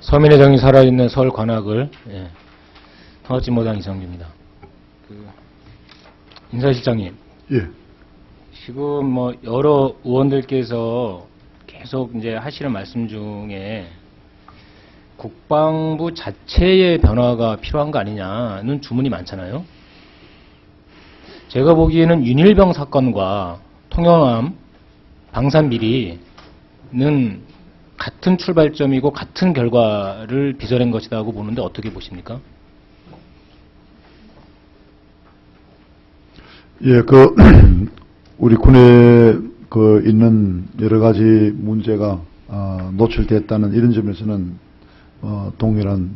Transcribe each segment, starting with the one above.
서민의 정이 살아있는 서울 관악을 통합진보당 이성규입니다. 인사실장님, 예. 지금 뭐 여러 의원들께서 계속 이제 하시는 말씀 중에 국방부 자체의 변화가 필요한 거 아니냐는 주문이 많잖아요. 제가 보기에는 윤일병 사건과 통영함, 방산비리는 같은 출발점이고 같은 결과를 빚어낸 것이다 하고 보는데 어떻게 보십니까? 예, 우리 군에 있는 여러 가지 문제가 노출됐다는 이런 점에서는 동일한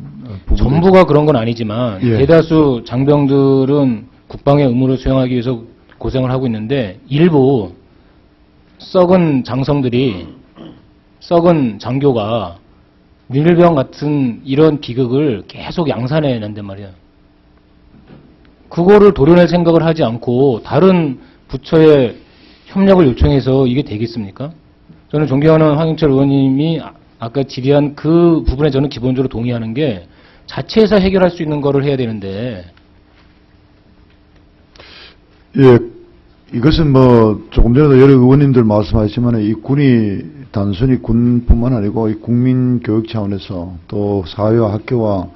부분. 전부가 그런 건 아니지만 예. 대다수 장병들은 국방의 의무를 수행하기 위해서 고생을 하고 있는데 일부 썩은 장성들이 썩은 장교가 윤일병 같은 이런 비극을 계속 양산해낸단 말이야. 그거를 도려낼 생각을 하지 않고 다른 부처에 협력을 요청해서 이게 되겠습니까? 저는 존경하는 황영철 의원님이 아까 질의한 그 부분에 저는 기본적으로 동의하는 게 자체에서 해결할 수 있는 거를 해야 되는데. 예, 이것은 조금 전에도 여러 의원님들 말씀하셨지만 이 군이 단순히 군뿐만 아니고 이 국민 교육 차원에서 또 사회와 학교와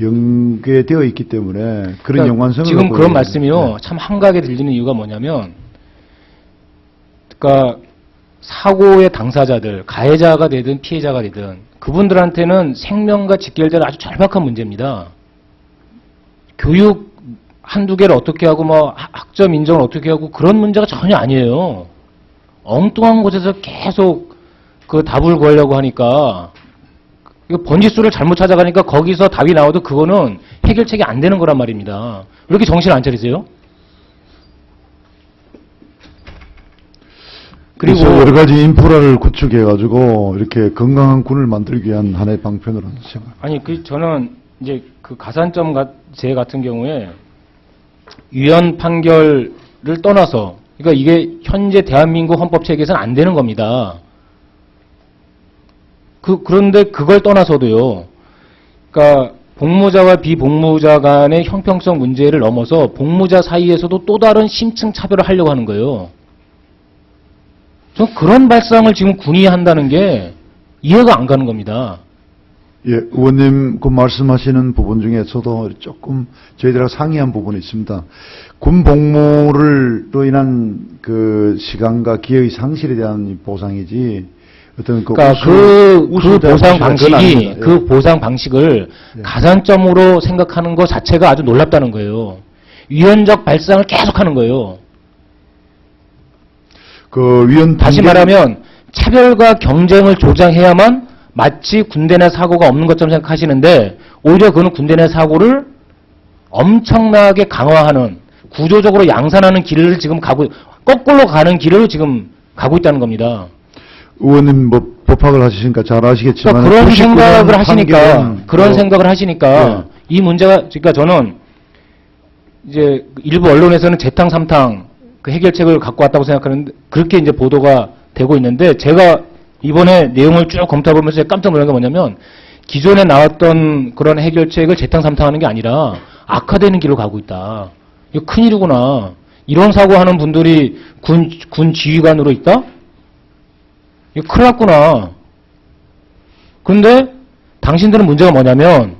연계되어 있기 때문에 그런 그러니까 연관성을 지금 그런 말씀이요. 네. 참 한가하게 들리는 이유가 뭐냐면, 그러니까 사고의 당사자들, 가해자가 되든 피해자가 되든 그분들한테는 생명과 직결된 아주 절박한 문제입니다. 교육 한두 개를 어떻게 하고 학점 인정을 어떻게 하고 그런 문제가 전혀 아니에요. 엉뚱한 곳에서 계속 그 답을 구하려고 하니까 번지수를 잘못 찾아가니까 거기서 답이 나와도 그거는 해결책이 안 되는 거란 말입니다. 왜 이렇게 정신 안 차리세요? 그리고 여러 가지 인프라를 구축해가지고 이렇게 건강한 군을 만들기 위한 하나의 방편으로 생각. 아니 저는 이제 그 가산점 제 같은 경우에 위헌 판결을 떠나서 그러니까 이게 현재 대한민국 헌법 체계에서는 안 되는 겁니다. 그런데 그걸 떠나서도요. 그러니까 복무자와 비복무자 간의 형평성 문제를 넘어서 복무자 사이에서도 또 다른 심층 차별을 하려고 하는 거예요. 전 그런 발상을 지금 군이 한다는 게 이해가 안 가는 겁니다. 예, 의원님 그 말씀하시는 부분 중에서도 조금 저희들하고 상이한 부분이 있습니다. 군 복무로 인한 그 시간과 기회의 상실에 대한 보상이지 어떤 그러니까 그 보상 방식이 그 보상 방식을 가산점으로 생각하는 것 자체가 아주 놀랍다는 거예요. 위헌적 발상을 계속하는 거예요. 다시 말하면 차별과 경쟁을 조장해야만 마치 군대 내 사고가 없는 것처럼 생각하시는데 오히려 그는 군대 내 사고를 엄청나게 강화하는 구조적으로 양산하는 길을 지금 거꾸로 가는 길을 지금 가고 있다는 겁니다. 의원님 법학을 하시니까 잘 아시겠지만 그러니까 그런 생각을 하시니까 이 문제가 그러니까 저는 이제 일부 언론에서는 재탕 삼탕 그 해결책을 갖고 왔다고 생각하는데 그렇게 이제 보도가 되고 있는데 제가 이번에 내용을 쭉 검토해보면서 깜짝 놀란 게 뭐냐면 기존에 나왔던 그런 해결책을 재탕삼탕하는 게 아니라 악화되는 길로 가고 있다. 이거 큰일이구나. 이런 사고하는 분들이 군 지휘관으로 있다? 이거 큰일 났구나. 그런데 당신들은 문제가 뭐냐면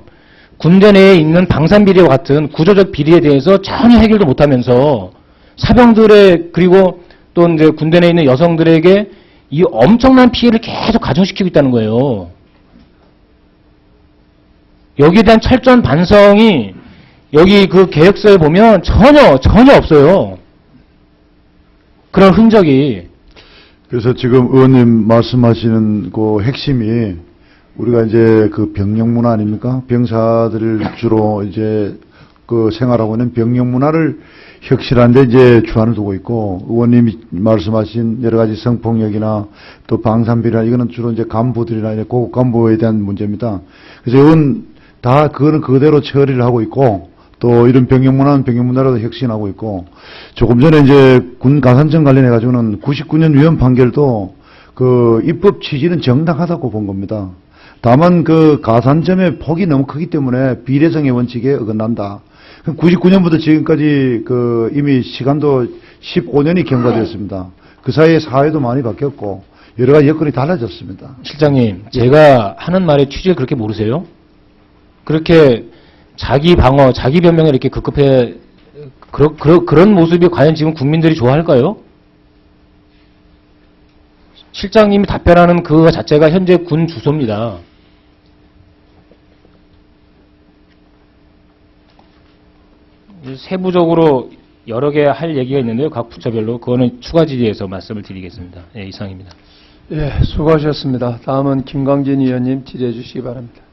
군대 내에 있는 방산비리와 같은 구조적 비리에 대해서 전혀 해결도 못하면서 사병들의 그리고 또 이제 군대 내에 있는 여성들에게 이 엄청난 피해를 계속 가중시키고 있다는 거예요. 여기에 대한 철저한 반성이 여기 그 계획서에 보면 전혀 없어요. 그런 흔적이. 그래서 지금 의원님 말씀하시는 그 핵심이 우리가 이제 그 병영 문화 아닙니까? 병사들을 주로 이제 그 생활하고 있는 병영 문화를 혁신하는데 이제 주안을 두고 있고 의원님이 말씀하신 여러 가지 성폭력이나 또 방산비리나 이거는 주로 이제 간부들이나 고급 간부에 대한 문제입니다. 그래서 이건 다 그거는 그대로 처리를 하고 있고 또 이런 병영 문화는 병영 문화로도 혁신하고 있고 조금 전에 이제 군 가산점 관련해 가지고는 99년 위헌 판결도 그 입법 취지는 정당하다고 본 겁니다. 다만 그 가산점의 폭이 너무 크기 때문에 비례성의 원칙에 어긋난다. 99년부터 지금까지 그 이미 시간도 15년이 경과되었습니다. 그 사이에 사회도 많이 바뀌었고 여러 가지 여건이 달라졌습니다. 실장님, 제가 하는 말의 취지를 그렇게 모르세요? 그렇게 자기 방어, 자기 변명에 이렇게 급급해 그런 모습이 과연 지금 국민들이 좋아할까요? 실장님이 답변하는 그거 자체가 현재 군 주소입니다. 세부적으로 여러 개 할 얘기가 있는데요. 각 부처별로. 그거는 추가 질의에서 말씀을 드리겠습니다. 예, 이상입니다. 예, 수고하셨습니다. 다음은 김광진 의원님 질의해 주시기 바랍니다.